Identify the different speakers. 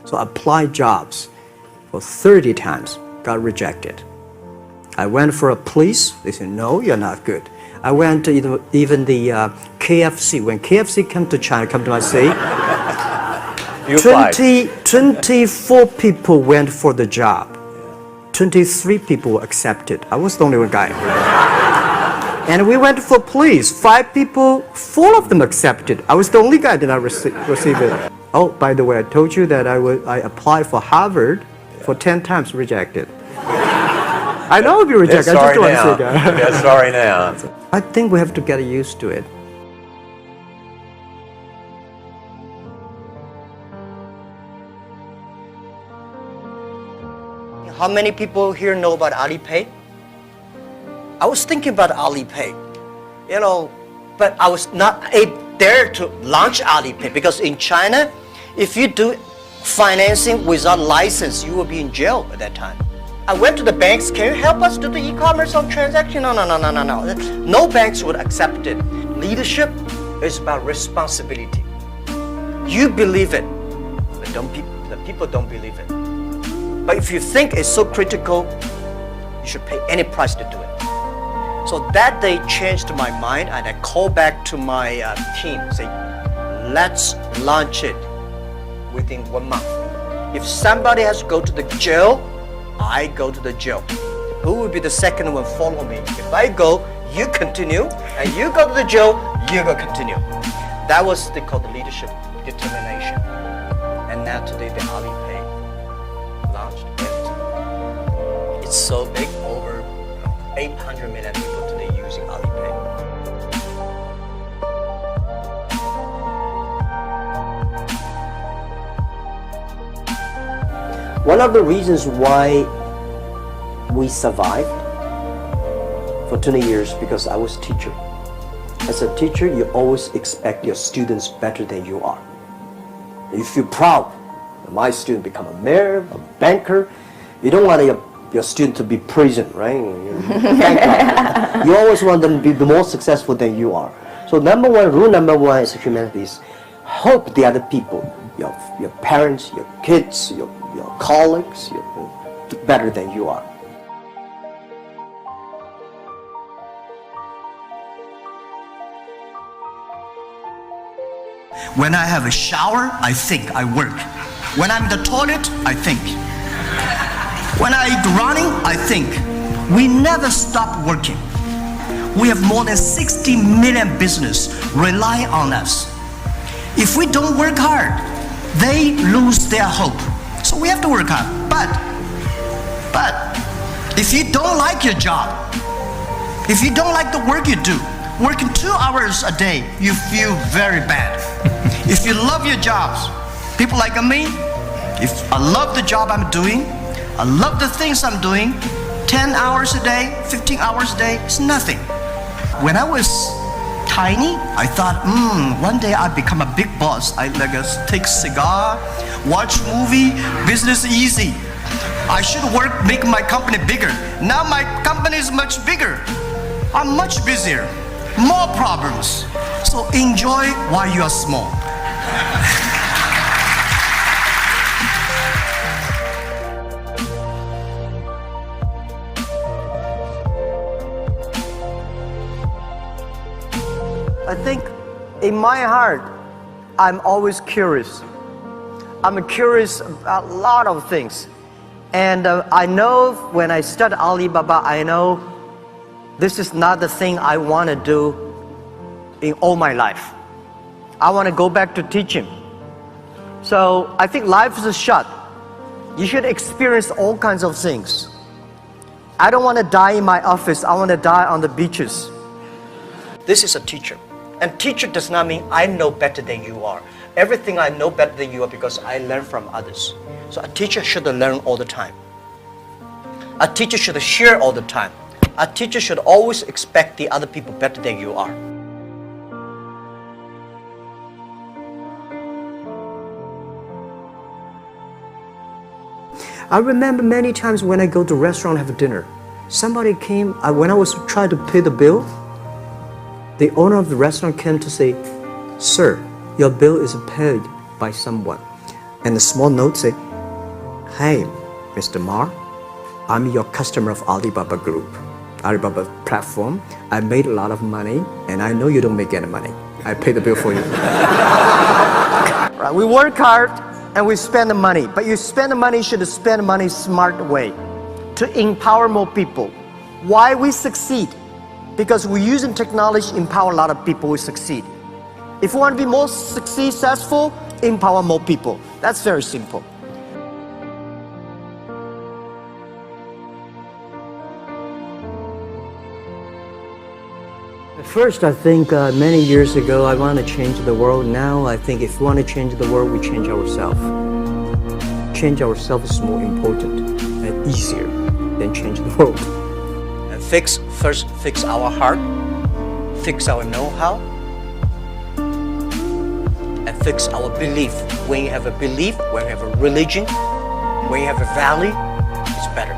Speaker 1: So I applied jobs for 30 times, got rejected. I went for a police, they said, no, you're not good. I went to even the KFC. When KFC came to China, come to my city, 24 people went for the job. 23 people were accepted. I was the only one guy. And we went for police. 5 people, 4 of them accepted. I was the only guy that I received it. Oh, by the way, I told you that I applied for Harvard for 10 times, rejected. I know I'll be rejected. I just don't want to say that.
Speaker 2: Yeah, sorry now.
Speaker 1: I think we have to get used to it. How many people here know about Alipay? I was thinking about Alipay, but I was not dare to launch Alipay because in China, if you do financing without license, you will be in jail at that time. I went to the banks, can you help us do the e-commerce on transaction? No. No banks would accept it. Leadership is about responsibility. You believe it, but the people don't believe it. But if you think it's so critical, you should pay any price to do it. So that day changed my mind, and I called back to my team, say, let's launch it within 1 month. If somebody has to go to the jail, I go to the jail. Who will be the second one follow me? If I go, you continue, and you go to the jail, you go continue. That was they call the leadership determination. And now today the Alipay launched it. It's so big, over 800 million people today using Alipay. One of the reasons why we survived for 20 years because I was a teacher. As a teacher, you always expect your students better than you are. You feel proud that my student become a mayor, a banker. You don't want your student to be prison, right? You always want them to be more successful than you are. So rule number one is humanity is help the other people, your parents, your kids, your colleagues, better than you are.
Speaker 3: When I have a shower, I think, I work. When I'm in the toilet, I think. When I'm running, I think. We never stop working. We have more than 60 million business rely on us. If we don't work hard, they lose their hope. So we have to work hard. But if you don't like your job, if you don't like the work you do, working 2 hours a day, you feel very bad. If you love your jobs, people like me, if I love the job I'm doing, I love the things I'm doing, 10 hours a day, 15 hours a day, it's nothing. When I was tiny, I thought, one day I'll become a big boss. I take cigar, watch movie, business easy. I should work, make my company bigger. Now my company is much bigger. I'm much busier, more problems. So enjoy while you are small.
Speaker 1: I think in my heart, I'm always curious. I'm curious about a lot of things. And I know when I start Alibaba, I know this is not the thing I want to do in all my life. I want to go back to teaching. So I think life is short. You should experience all kinds of things. I don't want to die in my office. I want to die on the beaches. This is a teacher. And teacher does not mean I know better than you are. Everything I know better than you are because I learn from others. So a teacher should learn all the time. A teacher should share all the time. A teacher should always expect the other people better than you are. I remember many times when I go to a restaurant and have dinner, somebody came, when I was trying to pay the bill, the owner of the restaurant came to say, "Sir, your bill is paid by someone. and a small note say, "Hey, Mr. Ma, I'm your customer of Alibaba Group, Alibaba platform. I made a lot of money, and I know you don't make any money. I pay the bill for you." Right, we work hard and we spend the money, but you spend the money, you should spend the money smart way to empower more people. Why we succeed? Because we're using technology to empower a lot of people, we succeed. If we want to be more successful, empower more people. That's very simple. First, I think many years ago, I want to change the world. Now, I think if we want to change the world, we change ourselves. Change ourselves is more important and easier than change the world. And first fix our heart, fix our know-how, and fix our belief. When you have a belief, when you have a religion, when you have a value, it's better.